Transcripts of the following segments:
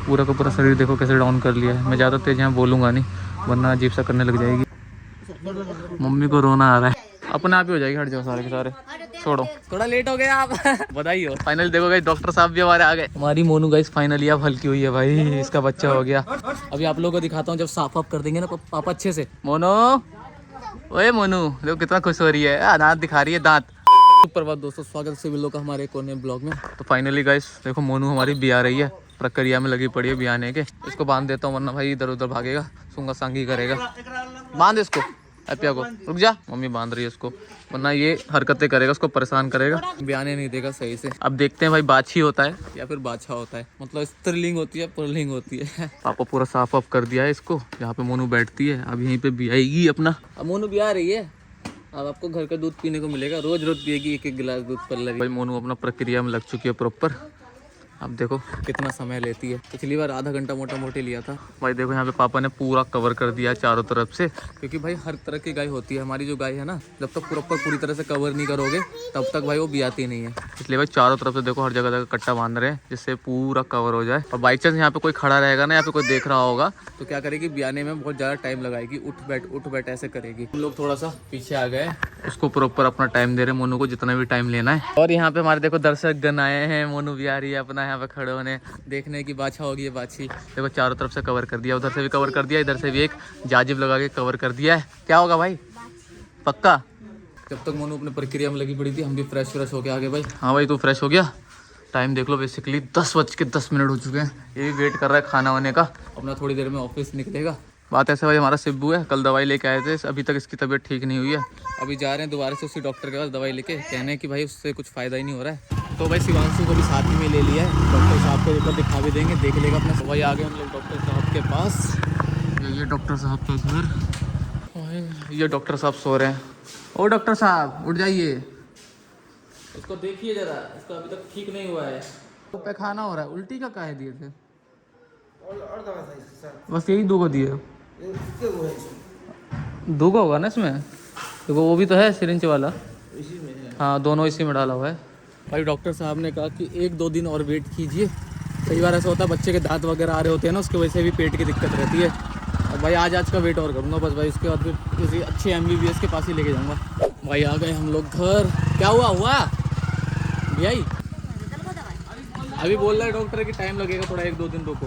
पूरा का पूरा शरीर देखो कैसे डाउन कर लिया है। मैं ज़्यादा तेज यहाँ बोलूँगा नहीं वरना अजीब सा करने लग जाएगी। मम्मी को रोना आ रहा है, अपने आप ही हो जाएगी। हट जाओ सारे के सारे, छोड़ो। थोड़ा लेट हो गया आप बधाई हो। फाइनली देखो गाइस डॉक्टर साहब भी हमारे आ गए। हमारी मोनू गाइस फाइनली अब हल्की हुई है भाई, इसका बच्चा हो गया। अभी आप लोगों को दिखाता हूँ जब साफ वाफ कर देंगे ना पापा अच्छे से। मोनू, ओए मोनू देखो कितना खुश हो रही है, दांत दिखा रही है दांत। सुप्रभात दोस्तों, स्वागत है सभी लोग का हमारे एक और नए ब्लॉग में। तो फाइनली गाइस देखो मोनू हमारी ब्याह रही है, प्रक्रिया में लगी पड़ी है ब्याहने के। इसको बांध देता हूँ वरना भाई इधर उधर भागेगा, सूंगा सांगी करेगा। बांध इसको अपिया को, रुक जा, मम्मी बांध रही है इसको वरना ये हरकतें करेगा, उसको परेशान करेगा, ब्याहने नहीं देगा सही से। अब देखते हैं भाई बाछी होता है या फिर बाछा होता है, मतलब स्त्रीलिंग होती है पुल्लिंग होती है। पापा पूरा साफ वाफ कर दिया है इसको, जहाँ पे मोनू बैठती है। अब यहीं पे ब्याएगी अपना। अब मोनू ब्याह रही है, अब आपको घर का दूध पीने को मिलेगा, रोज रोज पिएगी एक एक गिलास दूध पर लगी। भाई मोनू अपना प्रक्रिया में लग चुकी है प्रॉपर। अब देखो कितना समय लेती है, पिछली बार आधा घंटा मोटा मोटी लिया था। भाई देखो यहाँ पे पापा ने पूरा कवर कर दिया है चारों तरफ से, क्योंकि भाई हर तरह की गाय होती है। हमारी जो गाय है ना, जब तक प्रॉपर पूरी तरह से कवर नहीं करोगे तब तक भाई वो ब्याती नहीं है। इसलिए भाई चारों तरफ से देखो हर जगह जगह कट्टा बांध रहे हैं जिससे पूरा कवर हो जाए। और बाई चांस यहाँ पे कोई खड़ा रहेगा ना, यहाँ पे कोई देख रहा होगा तो क्या करेगी, ब्याने में बहुत ज़्यादा टाइम लगाएगी, उठ बैठ ऐसे करेगी। हम लोग थोड़ा सा पीछे आ गए, उसको प्रॉपर अपना टाइम दे रहे हैं, मोनू को जितना भी टाइम लेना है। और यहाँ पे हमारे देखो दर्शक गण आए हैं, मोनू भी आ रही है अपना यहाँ पे खड़े होने, देखने की बाछा होगी ये बाछी। देखो चारों तरफ से कवर कर दिया, उधर से भी कवर कर दिया, इधर से भी एक जाजिब लगा के कवर कर दिया है। क्या होगा भाई पक्का? जब तक मोनू अपने प्रक्रिया में लगी पड़ी थी हम भी फ्रेश होके आ गए भाई। हाँ भाई तू फ्रेश हो गया? टाइम देख लो बेसिकली 10:10 हो चुके हैं। ये भी वेट कर रहा है खाना वाने का, अपना थोड़ी देर में ऑफिस निकलेगा। बात ऐसे भाई हमारा सिब्बू है, कल दवाई लेके आए थे, अभी तक इसकी तबीयत ठीक नहीं हुई है। अभी जा रहे हैं दोबारा से उसी डॉक्टर के पास दवाई लेके, कहने कि भाई उससे कुछ फ़ायदा ही नहीं हो रहा है। तो भाई शिवांशु को भी साथ ही में ले लिया है, डॉक्टर साहब को एक बार दिखा भी देंगे, देख लेगा अपना। भाई आ गए हम लोग डॉक्टर साहब के पास। ये डॉक्टर साहब का घर, ये डॉक्टर साहब सो रहे हैं। ओ डॉक्टर साहब उठ जाइए, इसको देखिए जरा, इसका अभी तक ठीक नहीं हुआ है, तो पैखाना हो रहा है। उल्टी का काहे दिए थे? बस यही 2 को दिए, 2 का होगा ना इसमें, देखो वो भी तो है सिरिंज वाला, इसी में है। हाँ दोनों इसी में डाला हुआ है। भाई डॉक्टर साहब ने कहा कि 1-2 दिन और वेट कीजिए। कई बार ऐसा होता है बच्चे के दांत वगैरह आ रहे होते हैं ना, उसकी वजह से भी पेट की दिक्कत रहती है। और भाई आज का वेट और करूँगा बस भाई, उसके बाद फिर किसी अच्छे MBBS के पास ही लेके जाऊँगा। भाई आ गए हम लोग घर। क्या हुआ भाई? अभी बोल रहा है डॉक्टर कि टाइम लगेगा थोड़ा, 1-2 दिन रुको,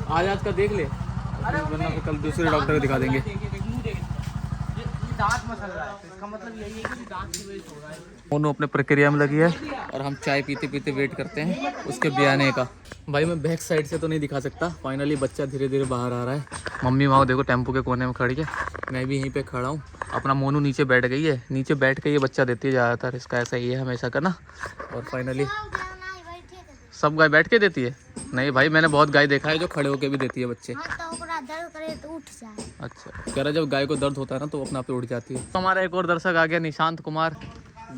आज का देख ले, वरना फिर कल दूसरे डॉक्टर को दिखा देंगे। दांत मसल रहा है तो इसका मतलब यही है कि दांत की वजह से हो रहा है। मोनू अपने प्रक्रिया में लगी है और हम चाय पीते पीते वेट करते हैं उसके ब्याने का। भाई मैं बैक साइड से तो नहीं दिखा सकता, फाइनली बच्चा धीरे धीरे बाहर आ रहा है। मम्मी वहाँ देखो टेम्पो के कोने में खड़ी है, मैं भी यहीं पे खड़ा हूँ। अपना मोनू नीचे बैठ गई है, नीचे बैठ के ये बच्चा देती है ज़्यादातर, इसका ऐसा ही है हमेशा का ना। और फाइनली सब गाय बैठ के देती है? नहीं भाई मैंने बहुत गाय देखा है जो खड़े होके भी देती है बच्चे। दर्द करे तो उठ जाए। अच्छा कह रहा जब गाय को दर्द होता है ना तो वो अपने आप पे उठ जाती है। तो हमारा एक और दर्शक आ गया निशांत कुमार,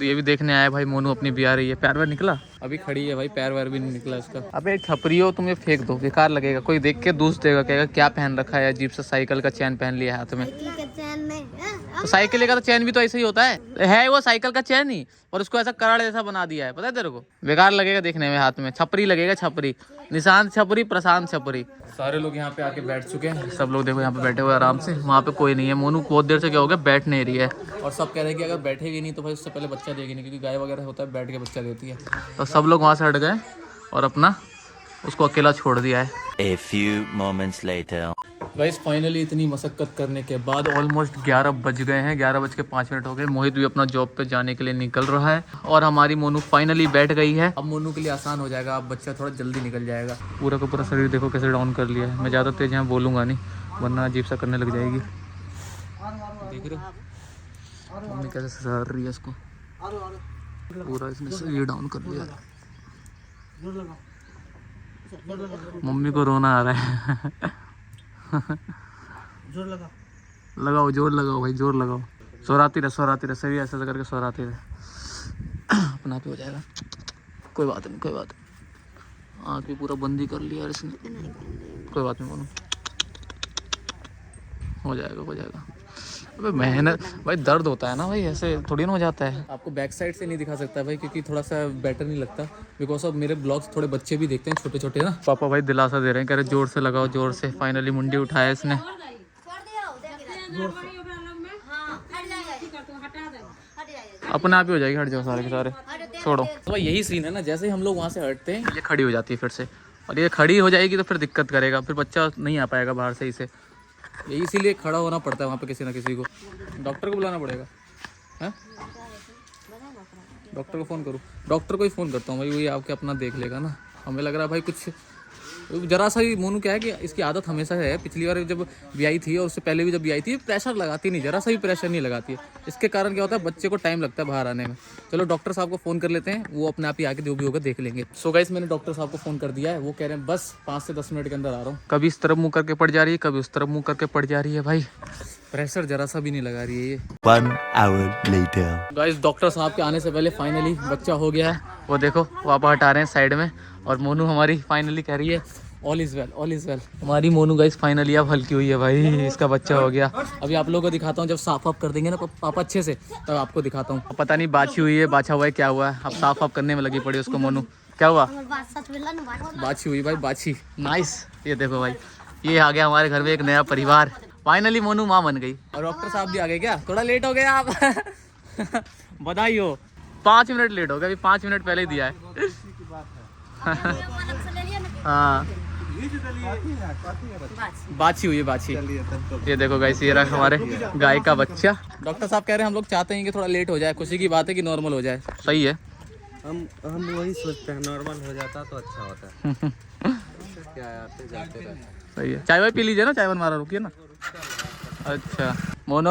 ये भी देखने आया भाई मोनू अपनी ब्याह रही है। पैर वैर निकला? अभी खड़ी है भाई, पैर वैर भी नहीं निकला इसका। अबे छपरी हो तुम, ये फेंक दो, बेकार लगेगा, कोई देख के दूस देगा, कहेगा क्या पहन रखा है अजीब सा, साइकिल का चैन पहन लिया हाथ में। तो साइकिल का तो चैन भी तो ऐसा ही होता है वो साइकिल का चैन ही, और उसको ऐसा कराड़ जैसा बना दिया है, पता है तेरे को? बेकार लगेगा देखने में, हाथ में छपरी लगेगा, छपरी। निशांत छपरी, प्रशांत छपरी। सारे लोग यहाँ पे आके बैठ चुके हैं, सब लोग देखो यहाँ पे बैठे हुए आराम से, वहाँ पे कोई नहीं है। मोनू बहुत देर से क्या हो गया, बैठ नहीं रही है, और सब कह रहे हैं कि अगर बैठेगी नहीं तो भाई उससे पहले बच्चा देगी नहीं, क्योंकि गाय वगैरह होता है बैठ के बच्चा देती है। तो सब लोग वहाँ से हट गए और अपना उसको अकेला छोड़ दिया है। A few moments later. Guys finally इतनी मशक्कत करने के बाद ऑलमोस्ट 11 बज गए हैं, 11:05 हो गए। मोहित भी अपना जॉब पे जाने के लिए निकल रहा है और हमारी मोनू फाइनली बैठ गई है। अब मोनू के लिए आसान हो जाएगा, अब बच्चा थोड़ा जल्दी निकल जाएगा। पूरा का पूरा शरीर देखो कैसे डाउन कर लिया है। मैं ज़्यादा तेज यहाँ बोलूँगा नहीं वरना अजीब सा करने लग जाएगी। देख रहे हो मम्मी कैसे सहार रही है इसको, पूरा इसने शरीर डाउन कर लिया है। मम्मी को रोना आ रहा है लगाओ जोर लगाओ भाई, जोर लगाओ, सोराती रहे सही, ऐसा करके सोराती रहे, अपना आप ही हो जाएगा। कोई बात नहीं आँख भी पूरा बंदी कर लिया यार इसने, कोई बात नहीं, हो जाएगा। अबे मेहनत भाई, दर्द होता है ना भाई, ऐसे थोड़ी ना हो जाता है। आपको बैक साइड से नहीं दिखा सकता भाई, क्योंकि थोड़ा सा बेटर नहीं लगता, बिकॉज ऑफ मेरे ब्लॉग्स थोड़े बच्चे भी देखते हैं, छोटे छोटे ना। पापा भाई दिलासा दे रहे हैं, कह रहे जोर से लगाओ, जोर से। फाइनली मुंडी उठाया इसने। अपने आप ही हो जाएगी, हट जाओ सारे के सारे, छोड़ो। तो भाई यही सीन है ना, जैसे ही हम लोग वहाँ से हटते हैं ये खड़ी हो जाती है फिर से, और ये खड़ी हो जाएगी तो फिर दिक्कत करेगा, फिर बच्चा नहीं आ पाएगा बाहर से इसे। यही इसीलिए खड़ा होना पड़ता है वहाँ पे किसी ना किसी को। डॉक्टर को बुलाना पड़ेगा, है? डॉक्टर को फ़ोन करूँ? डॉक्टर को ही फ़ोन करता हूँ भाई, वही आपके अपना देख लेगा ना। हमें लग रहा है भाई कुछ जरा सा ही मोनू क्या है कि इसकी आदत हमेशा है, पिछली बार जब ब्याई थी और उससे पहले भी जब ब्याई थी, प्रेशर लगाती नहीं, जरा सा भी प्रेशर नहीं लगाती है। इसके कारण क्या होता है, बच्चे को टाइम लगता है बाहर आने में। चलो डॉक्टर साहब को फ़ोन कर लेते हैं, वो अपने आप ही आके जो भी होगा देख लेंगे। सो गाइस मैंने डॉक्टर साहब को फ़ोन कर दिया है, वो कह रहे हैं बस 5 से 10 मिनट के अंदर आ रहा हूँ। कभी इस तरफ मुँह करके पड़ जा रही है, कभी उस तरफ मुँह करके पड़ जा रही है भाई, प्रेशर जरा सा भी नहीं लगा रही है ये। 1 hour later. गाइस डॉक्टर साहब के आने से पहले फाइनली बच्चा हो गया है। वो देखो वापस हटा रहे हैं साइड में, और मोनू हमारी फाइनली कह रही है all is well, all is well. हमारी मोनू गाइस फाइनली अब हल्की हुई है भाई, इसका बच्चा हो गया। अभी आप लोगों को दिखाता हूँ, जब साफ ऑफ कर देंगे ना पापा अच्छे से, तब आपको दिखाता हूँ। पता नहीं बाछी हुई है, बाछा हुआ है, क्या हुआ है, अब साफ ऑफ करने में लगी पड़ी उसको। मोनू क्या हुआ? बाछी हुई भाई, बाछी। नाइस। ये देखो भाई, ये आ गया हमारे घर में एक नया परिवार। फाइनली मोनू माँ बन गई। और डॉक्टर साहब भी आ गए क्या? थोड़ा लेट हो गए आप। बधाई हो। 5 मिनट लेट हो गए, अभी 5 मिनट पहले ही दिया है। हाँ बाछी हुई है, बाछी। ये देखो गाइस, ये रहा हमारे गाय का बच्चा। डॉक्टर साहब कह रहे हैं हम लोग चाहते हैं कि थोड़ा लेट हो जाए, खुशी की बात है कि नॉर्मल हो जाए। सही है, हम वही सोचते हैं, नॉर्मल हो जाता तो अच्छा होता है। क्या आते जाते रहते हैं। सही है। चाय वाय पी लीजिए ना, चाय बन मारा, रुकिए ना। अच्छा मोनू,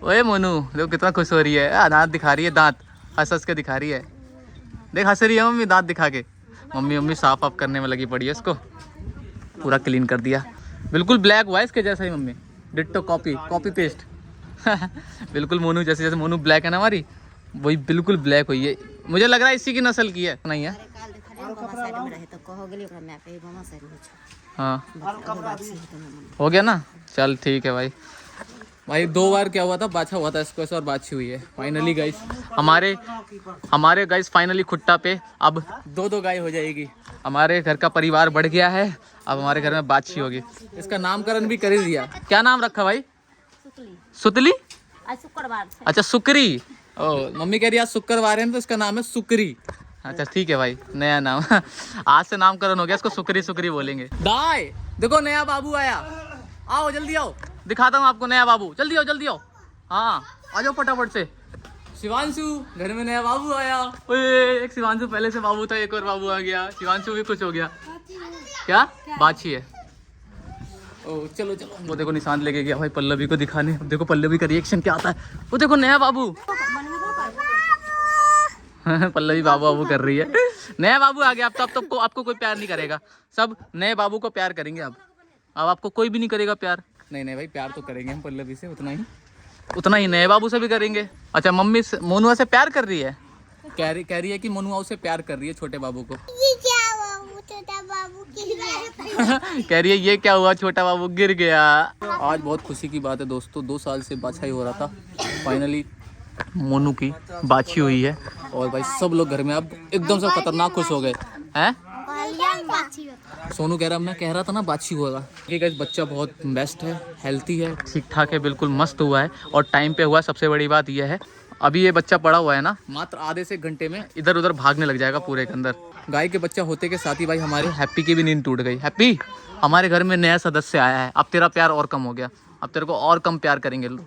ओए मोनू देखो कितना खुश हो रही है, दांत दिखा रही है, दांत हंस हंस के दिखा रही है। देख हंस रही है मम्मी दांत दिखा के। मम्मी साफ ऑफ करने में लगी पड़ी है, इसको पूरा क्लीन कर दिया, बिल्कुल ब्लैक हुआ है इसके जैसा ही मम्मी, डिट्टो कॉपी पेस्ट। बिल्कुल मोनू जैसे, जैसे मोनू ब्लैक है ना हमारी, वही बिल्कुल ब्लैक हुई है। मुझे लग रहा है इसी की नस्ल की है, नहीं है? हाँ हो गया ना, चल ठीक है भाई। भाई 2 बार क्या हुआ था, बाछा हुआ था इसको ऐसा और बाछी हुई है। फाइनली गाइस हमारे गाइस फाइनली खुट्टा पे अब 2 गाय हो जाएगी। हमारे घर का परिवार बढ़ गया है, अब हमारे घर में बाछी होगी। इसका नामकरण भी कर ही दिया। क्या नाम रखा भाई? सुतली। अच्छा सुकरी। ओ मम्मी कह रही आज शुक्रवार है तो इसका नाम है सुकरी। अच्छा ठीक है भाई, नया नाम। आज से नामकरण हो गया, इसको सुकरी बोलेंगे। दाई देखो नया बाबू आया, आओ जल्दी आओ, दिखाता हूँ आपको नया बाबू। जल्दी आओ। हाँ आ जाओ फटाफट से। शिवांशु, घर में नया बाबू आया। ओए एक शिवांशु पहले से बाबू था, एक और बाबू आ गया। शिवांशु भी खुश हो गया। क्या बाछी है? ओ चलो वो देखो निशान लेके गया भाई पल्लवी को दिखाने। देखो पल्लवी का रिएक्शन क्या आता है। वो देखो नया बाबू। पल्लवी बाबू कर रही है। नया बाबू आ गया। अब तो आपको कोई प्यार नहीं करेगा, सब नए बाबू को प्यार करेंगे। अब आपको कोई भी नहीं करेगा प्यार। नहीं भाई प्यार तो करेंगे हम पल्लवी से, उतना ही नए बाबू से भी करेंगे। अच्छा मम्मी मोनुआ से प्यार कर रही है, कह रही है कि मोनुआ उसे प्यार कर रही है, छोटे बाबू को। ये क्या हुआ, छोटा बाबू गिर गया। कह रही है ये क्या हुआ, छोटा बाबू गिर गया। आज बहुत खुशी की बात है दोस्तों, 2 साल से बाछा ही हो रहा था, फाइनली मोनू की बाछी हुई है। और भाई सब लोग घर में अब एकदम से खतरनाक खुश हो गए हैं। सोनू कह रहा, मैं कह रहा था ना बाछी होगा। ये गाइस बच्चा बहुत बेस्ट है, हेल्थी है, ठीक ठाक है, बिल्कुल मस्त हुआ है और टाइम पे हुआ। सबसे बड़ी बात यह है अभी ये बच्चा पड़ा हुआ है ना, मात्र आधे से घंटे में इधर उधर भागने लग जाएगा पूरे के अंदर। गाय के बच्चा होते के साथ ही भाई हमारे हैप्पी की भी नींद टूट गई। हैप्पी हमारे घर में नया सदस्य आया है, अब तेरा प्यार और कम हो गया, अब तेरे को और कम प्यार करेंगे लोग।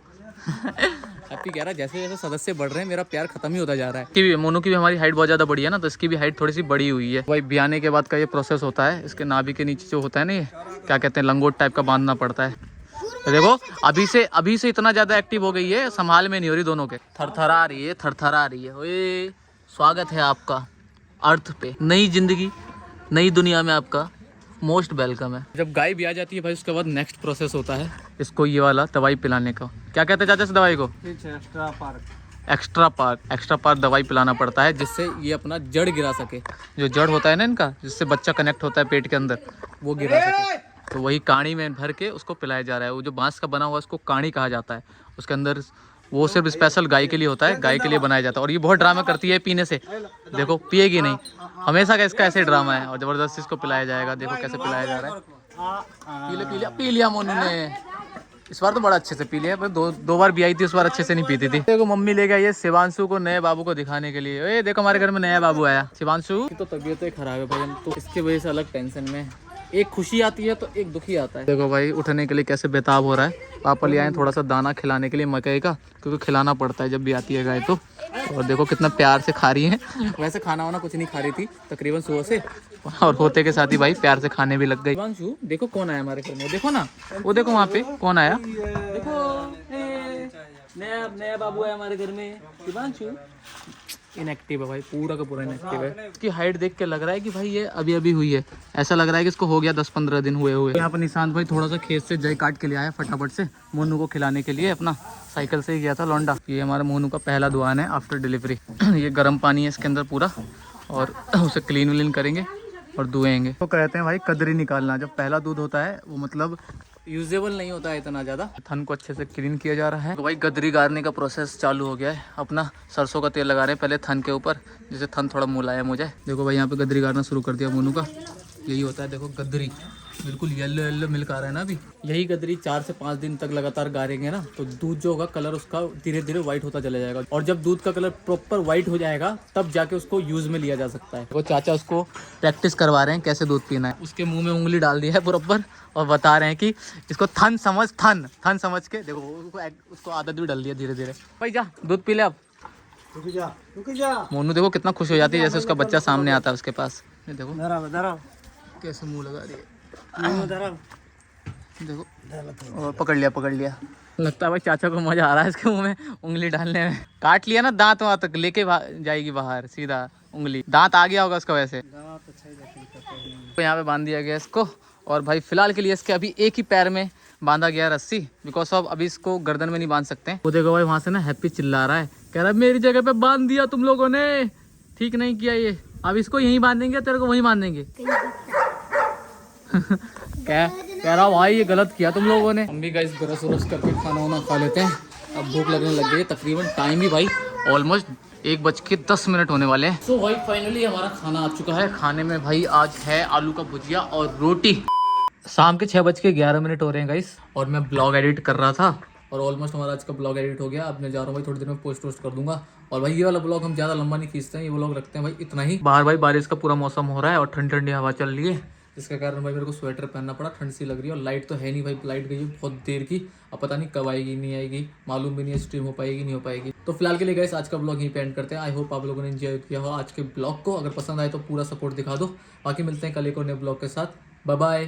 हैप्पी कह रहा जैसे जैसे सदस्य बढ़ रहे हैं मेरा प्यार खत्म ही होता जा रहा है। कि भी मोनू की भी हमारी हाइट बहुत ज़्यादा बड़ी है ना, तो इसकी भी हाइट थोड़ी सी बड़ी हुई है। भाई ब्याने के बाद का ये प्रोसेस होता है, इसके नाभि के नीचे जो होता है ना, ये क्या कहते हैं, लंगोट टाइप का बांधना पड़ता है। तो देखो अभी से इतना ज़्यादा एक्टिव हो गई है, संभाल में नहीं हो रही दोनों के। थरथरा रही है। ओए स्वागत है आपका अर्थ पे, नई जिंदगी नई दुनिया में आपका मोस्ट वेलकम है। जब गाय भी आ जाती है भाई उसके बाद नेक्स्ट प्रोसेस होता है इसको ये वाला दवाई पिलाने का। क्या कहते हैं चाचा से दवाई को? एक्स्ट्रा पार्क दवाई पिलाना पड़ता है, जिससे ये अपना जड़ गिरा सके। जो जड़ होता है ना इनका, जिससे बच्चा कनेक्ट होता है पेट के अंदर, वो गिरा सके। तो वही काणी में भर के उसको पिलाया जा रहा है। वो जो बांस का बना हुआ उसको काणी कहा जाता है। उसके अंदर वो सिर्फ स्पेशल गाय के लिए होता है, गाय के लिए बनाया जाता है। और ये बहुत ड्रामा करती है पीने से, देखो पिएगी नहीं, हमेशा का इसका ऐसे ड्रामा है। और जबरदस्ती इसको पिलाया जाएगा, देखो कैसे पिलाया जा रहा है। पी लिया मोनू ने, इस बार तो बड़ा अच्छे से पी लिया, पर दो बार भी आई थी, उस बार अच्छे से नहीं पीती थी। देखो मम्मी ले गई ये शिवांशु को नए बाबू को दिखाने के लिए। ए देखो हमारे घर में नया बाबू आया शिवांशु। तो तबीयत तो खराब है भाई, तो इसकी वजह से अलग टेंशन में, एक खुशी आती है तो एक दुखी आता है। देखो भाई उठने के लिए कैसे बेताब हो रहा है। पापा ले आए थोड़ा सा दाना खिलाने के लिए मकई का, क्योंकि खिलाना पड़ता है जब भी आती है गाय तो। और देखो कितना प्यार से खा रही है। वैसे खाना वाना कुछ नहीं खा रही थी तकरीबन सुबह से, और होते के साथ ही भाई प्यार से खाने भी लग गई। शिवांशु देखो कौन आया हमारे घर में, देखो ना, वो देखो वहाँ पे कौन आया, देखो नया बाबू है हमारे घर में। शिवांशु इनएक्टिव है भाई, पूरा का पूरा इनएक्टिव है। इसकी हाइट देख के लग रहा है कि भाई ये अभी अभी हुई है, ऐसा लग रहा है कि इसको हो गया 10-15 दिन हुए। यहाँ पर निशांत भाई थोड़ा सा खेत से जय काट के ले आया फटाफट से मोनू को खिलाने के लिए, अपना साइकिल से ही गया था लौंडा। ये हमारा मोनू का पहला दुआन है आफ्टर डिलीवरी। ये गर्म पानी है इसके अंदर पूरा, और उसे क्लीन व्लीन करेंगे और दुएंगे। तो कहते हैं भाई कदरी निकालना, जब पहला दूध होता है वो मतलब यूजेबल नहीं होता है इतना ज़्यादा। थन को अच्छे से क्लीन किया जा रहा है। तो भाई गदरी गारने का प्रोसेस चालू हो गया है। अपना सरसों का तेल लगा रहे हैं पहले थन के ऊपर, जिससे थन थोड़ा मुलायम हो जाए। देखो भाई यहाँ पे गदरी गारना शुरू कर दिया मोनू का। यही होता है देखो गदरी, बिल्कुल येलो येलो मिल्क आ रहा है ना अभी। यही गदरी 4 से 5 दिन तक लगातार गारेंगे ना, तो दूध जो होगा कलर उसका धीरे धीरे व्हाइट होता चला जाएगा। और जब दूध का कलर प्रॉपर व्हाइट हो जाएगा तब जाके उसको यूज में लिया जा सकता है। वो चाचा उसको प्रैक्टिस करवा रहे हैं कैसे दूध पीना है। उसके मुंह में उंगली डाल दी है प्रॉपर, और बता रहे हैं कि इसको थन समझ के देखो, उसको आदत भी डाल दिया धीरे धीरे। भाई जा दूध पी ले अब। मोनू देखो कितना खुश हो जाती है जैसे उसका बच्चा सामने आता है उसके पास। ये देखो कैसे मुंह लगा रही है, देखो। और पकड़ लिया। लगता है भाई चाचा को मजा आ रहा है इसके मुंह में उंगली डालने में। काट लिया ना दांत वहां तक लेके जाएगी बाहर सीधा उंगली, दांत आ गया होगा उसका वैसे। तो यहाँ पे बांध दिया गया इसको। और भाई फिलहाल के लिए इसके अभी एक ही पैर में बांधा गया रस्सी, बिकॉज ऑफ अभी इसको गर्दन में नहीं बांध सकते। वो देखो भाई वहां से ना हैप्पी चिल्ला रहा है, कह रहा है मेरी जगह पे बांध दिया तुम लोगों ने, ठीक नहीं किया ये, अब इसको यहीं बांधेंगे, तेरे को वहीं बांधेंगे। कह रहा भाई ये गलत किया तुम लोगों ने। हम भी गाइस ब्रश करके खाना वाना खा लेते हैं, अब भूख लगने लग गई है। तकरीबन टाइम भी भाई ऑलमोस्ट 1:10 होने वाले हैं। तो भाई फाइनली हमारा खाना आ चुका है। खाने में भाई आज है आलू का भुजिया और रोटी। शाम के 6:11 हो रहे हैं गाइस, और मैं ब्लॉग एडिट कर रहा था, और ऑलमोस्ट हमारा आज का ब्लॉग एडिट हो गया। अब मैं जा रहा हूँ भाई, थोड़ी देर में पोस्ट कर दूंगा। और भाई ये वाला ब्लॉग हम ज़्यादा लंबा नहीं खींचते हैं, ये ब्लॉग रखते हैं भाई इतना ही। बाहर भाई बारिश का पूरा मौसम हो रहा है और ठंडी ठंडी हवा चल रही है, जिसके कारण भाई मेरे को स्वेटर पहनना पड़ा, ठंड सी लग रही है। और लाइट तो है नहीं भाई, लाइट गई है बहुत देर की, अब पता नहीं कब आएगी नहीं आएगी, मालूम भी नहीं है स्ट्रीम हो पाएगी नहीं हो पाएगी। तो फिलहाल के लिए गाइस आज का ब्लॉग यहीं पे एंड करते हैं। आई होप आप लोगों ने एंजॉय किया हो आज के ब्लॉग को। अगर पसंद आए तो पूरा सपोर्ट दिखा दो। बाकी मिलते हैं कल एक और नए ब्लॉग के साथ। Bye bye.